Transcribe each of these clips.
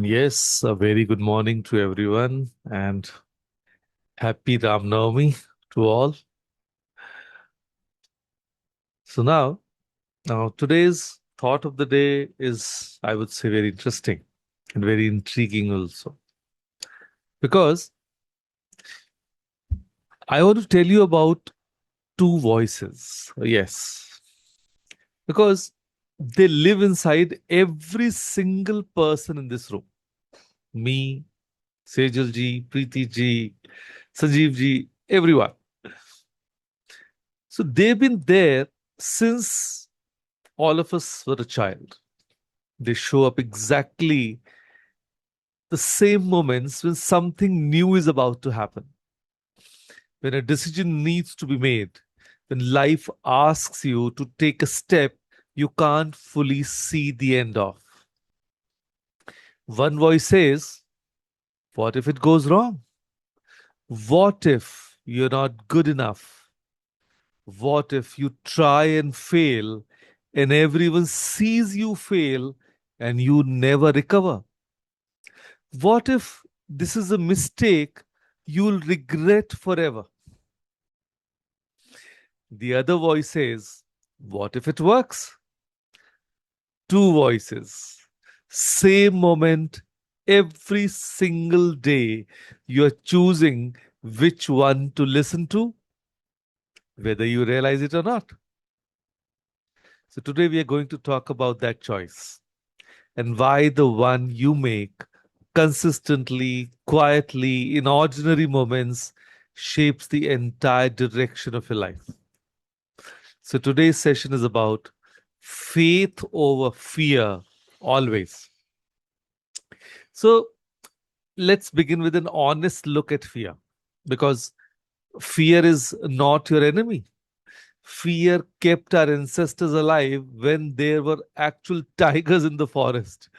Yes, a very good morning to everyone and happy Ram Navami to all. So now today's thought of the day is, I would say, very interesting and very intriguing also. Because I want to tell you about two voices. Yes, because they live inside every single person in this room. Me, Sejal ji, Preeti ji, Sanjeev ji, everyone. So they've been there since all of us were a child. They show up exactly the same moments when something new is about to happen, when a decision needs to be made, when life asks you to take a step you can't fully see the end of. One voice says, what if it goes wrong? What if you're not good enough? What if you try and fail and everyone sees you fail and you never recover? What if this is a mistake you'll regret forever? The other voice says, what if it works? Two voices, same moment, every single day. You're choosing which one to listen to, whether you realize it or not. So, today we are going to talk about that choice and why the one you make consistently, quietly, in ordinary moments shapes the entire direction of your life. So today's session is about faith over fear, always. So let's begin with an honest look at fear because fear is not your enemy. Fear kept our ancestors alive when there were actual tigers in the forest.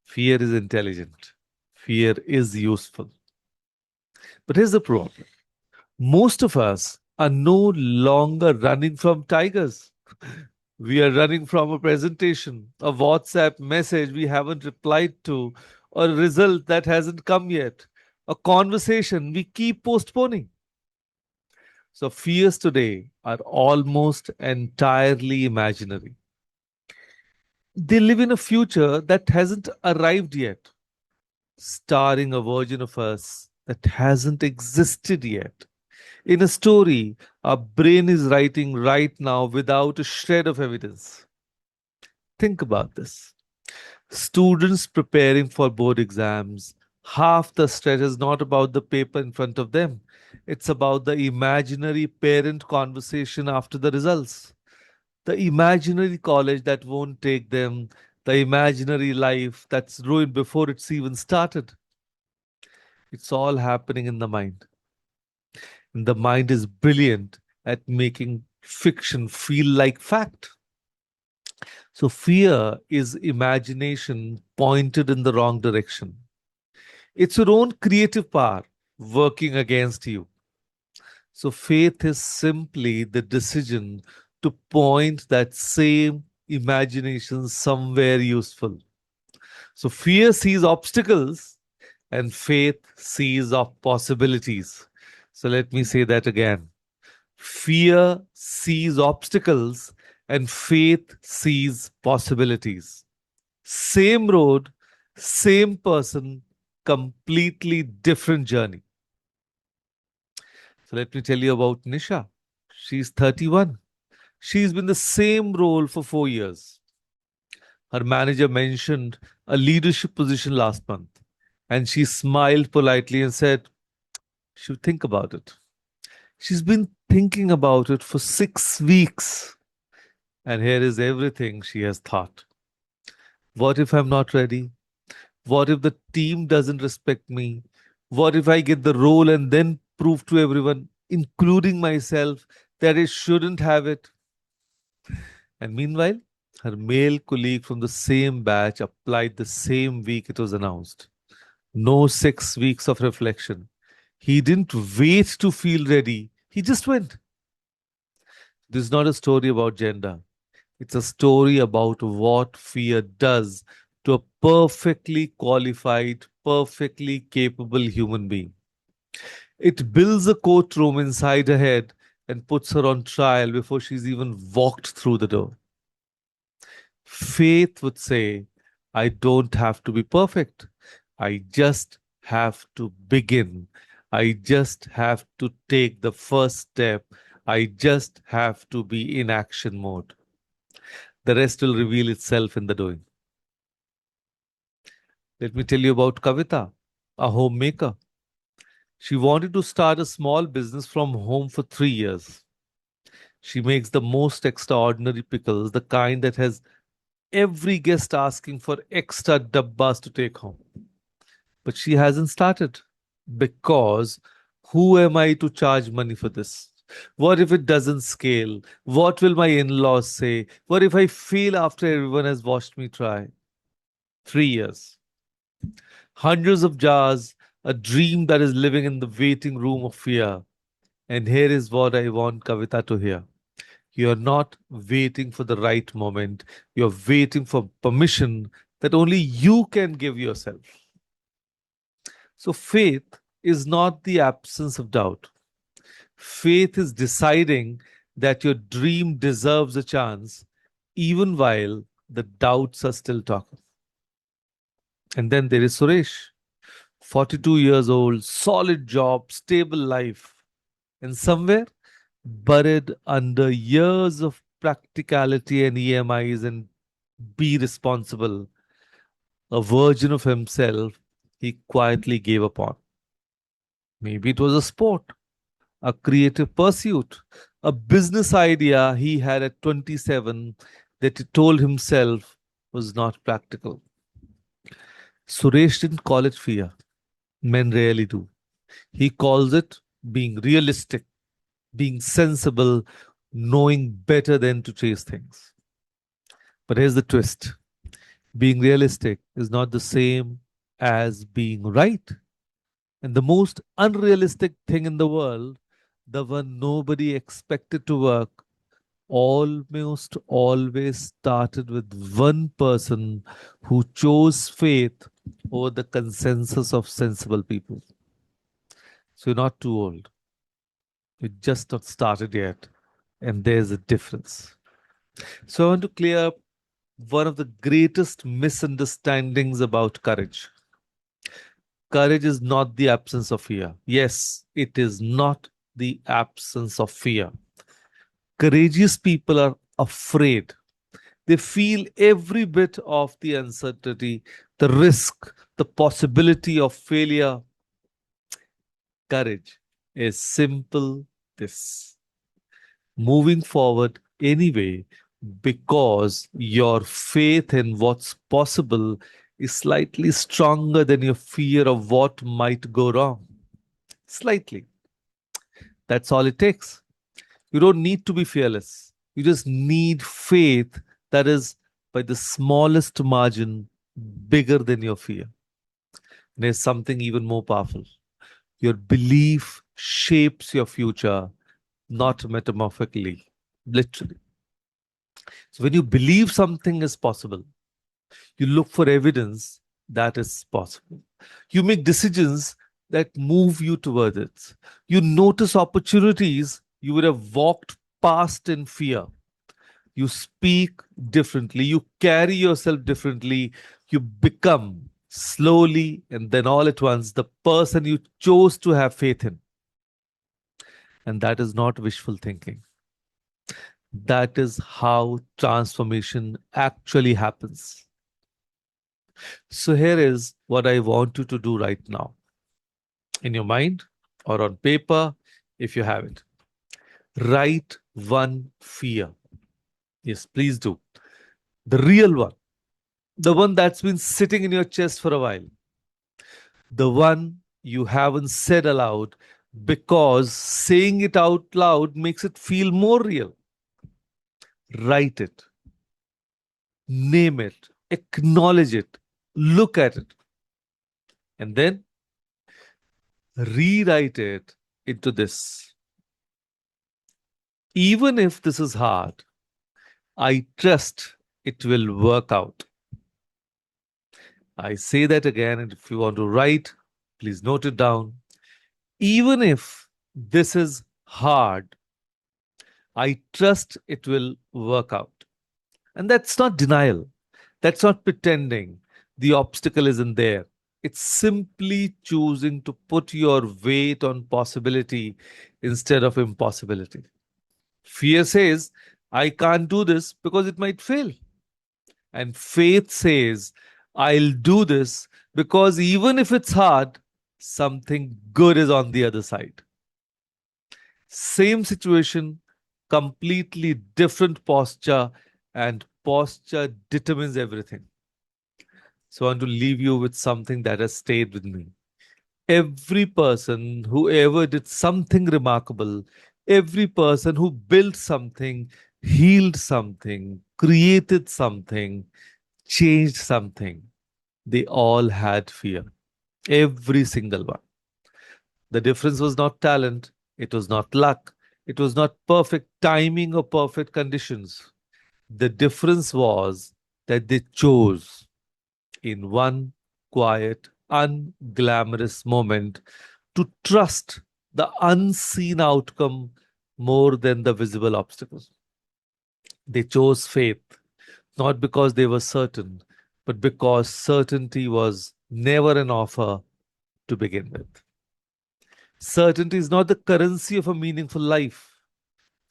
Fear is intelligent. Fear is useful. But here's the problem: most of us are no longer running from tigers. We are running from a presentation, a WhatsApp message we haven't replied to, or a result that hasn't come yet, a conversation we keep postponing. So, fears today are almost entirely imaginary. They live in a future that hasn't arrived yet, starring a version of us that hasn't existed yet. In a story our brain is writing right now without a shred of evidence. Think about this. Students preparing for board exams, half the stress is not about the paper in front of them. It's about the imaginary parent conversation after the results, the imaginary college that won't take them, the imaginary life that's ruined before it's even started. It's all happening in the mind. And the mind is brilliant at making fiction feel like fact. So, fear is imagination pointed in the wrong direction. It's your own creative power working against you. So, faith is simply the decision to point that same imagination somewhere useful. So, fear sees obstacles and faith sees of possibilities. So, let me say that again. Fear sees obstacles and faith sees possibilities. Same road, same person, completely different journey. So let me tell you about Nisha. She's 31. She's been the same role for 4 years. Her manager mentioned a leadership position last month, and she smiled politely and said, she would think about it. She's been thinking about it for 6 weeks. And here is everything she has thought. What if I'm not ready? What if the team doesn't respect me? What if I get the role and then prove to everyone, including myself, that I shouldn't have it? And meanwhile, her male colleague from the same batch applied the same week it was announced. No 6 weeks of reflection. He didn't wait to feel ready. He just went. This is not a story about gender. It's a story about what fear does to a perfectly qualified, perfectly capable human being. It builds a courtroom inside her head and puts her on trial before she's even walked through the door. Faith would say, I don't have to be perfect. I just have to begin. I just have to take the first step. I just have to be in action mode. The rest will reveal itself in the doing. Let me tell you about Kavita, a homemaker. She wanted to start a small business from home for 3 years. She makes the most extraordinary pickles, the kind that has every guest asking for extra dabbas to take home. But she hasn't started because who am I to charge money for this? What if it doesn't scale? What will my in laws say? What if I fail after everyone has watched me try? 3 years, hundreds of jars, a dream that is living in the waiting room of fear. And here is what I want Kavita to hear. You're not waiting for the right moment. You're waiting for permission that only you can give yourself. So, faith is not the absence of doubt. Faith is deciding that your dream deserves a chance, even while the doubts are still talking. And then there is Suresh, 42 years old, solid job, stable life. And somewhere buried under years of practicality and EMIs and be responsible, a version of himself he quietly gave up on. Maybe it was a sport, a creative pursuit, a business idea he had at 27 that he told himself was not practical. Suresh didn't call it fear. Men rarely do. He calls it being realistic, being sensible, knowing better than to chase things. But here's the twist: being realistic is not the same as being right. And the most unrealistic thing in the world, the one nobody expected to work, almost always started with one person who chose faith over the consensus of sensible people. So you're not too old. You're just not started yet. And there's a difference. So I want to clear up one of the greatest misunderstandings about courage. Courage is not the absence of fear. Yes, it is not the absence of fear. Courageous people are afraid. They feel every bit of the uncertainty, the risk, the possibility of failure. Courage is simple this: moving forward anyway, because your faith in what's possible is slightly stronger than your fear of what might go wrong. Slightly. That's all it takes. You don't need to be fearless. You just need faith that is, by the smallest margin, bigger than your fear. There's something even more powerful. Your belief shapes your future, not metamorphically, literally. So when you believe something is possible, you look for evidence that is possible. You make decisions that move you toward it. You notice opportunities you would have walked past in fear. You speak differently. You carry yourself differently. You become slowly and then all at once the person you chose to have faith in. And that is not wishful thinking. That is how transformation actually happens. So, here is what I want you to do right now in your mind or on paper if you have it. Write one fear. Yes, please do. The real one, the one that's been sitting in your chest for a while, the one you haven't said aloud because saying it out loud makes it feel more real. Write it, name it, acknowledge it, look at it, and then rewrite it into this. Even if this is hard, I trust it will work out. I say that again, and if you want to write, please note it down. Even if this is hard, I trust it will work out. And that's not denial. That's not pretending the obstacle isn't there. It's simply choosing to put your weight on possibility instead of impossibility. Fear says, I can't do this because it might fail. And faith says, I'll do this because even if it's hard, something good is on the other side. Same situation, completely different posture, and posture determines everything. So I want to leave you with something that has stayed with me. Every person who ever did something remarkable, every person who built something, healed something, created something, changed something, they all had fear. Every single one. The difference was not talent, it was not luck, it was not perfect timing or perfect conditions. The difference was that they chose in one quiet, unglamorous moment to trust the unseen outcome more than the visible obstacles. They chose faith, not because they were certain, but because certainty was never an offer to begin with. Certainty is not the currency of a meaningful life.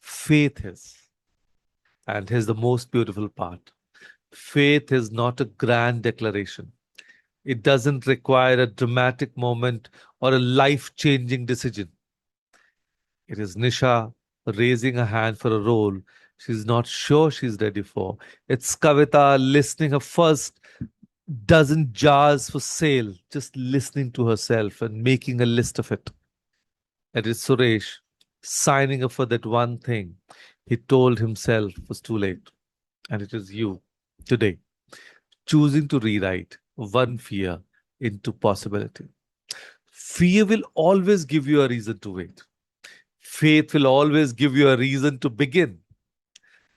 Faith is. And here's the most beautiful part. Faith is not a grand declaration. It doesn't require a dramatic moment or a life changing decision. It is Nisha raising a hand for a role she's not sure she's ready for. It's Kavita listening her first dozen jars for sale, just listening to herself and making a list of it. It is Suresh signing up for that one thing he told himself was too late. And it is you today choosing to rewrite one fear into possibility. Fear will always give you a reason to wait. Faith will always give you a reason to begin.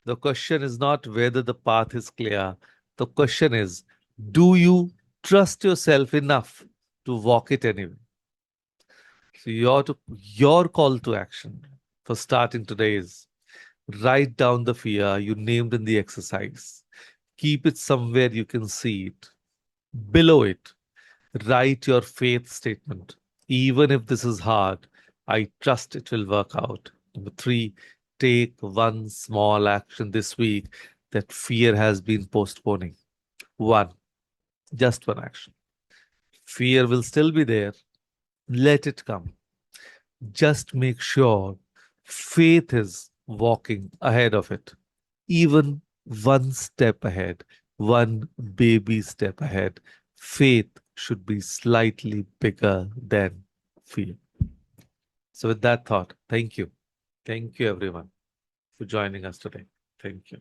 The question is not whether the path is clear. The question is, do you trust yourself enough to walk it anyway? So your call to action for starting today is write down the fear you named in the exercise. Keep it somewhere you can see it. Below it, write your faith statement. Even if this is hard, I trust it will work out. Number three, take one small action this week that fear has been postponing. One, just one action. Fear will still be there. Let it come. Just make sure faith is walking ahead of it, even one step ahead, one baby step ahead. Faith should be slightly bigger than fear. So, with that thought, thank you. Thank you, everyone, for joining us today. Thank you.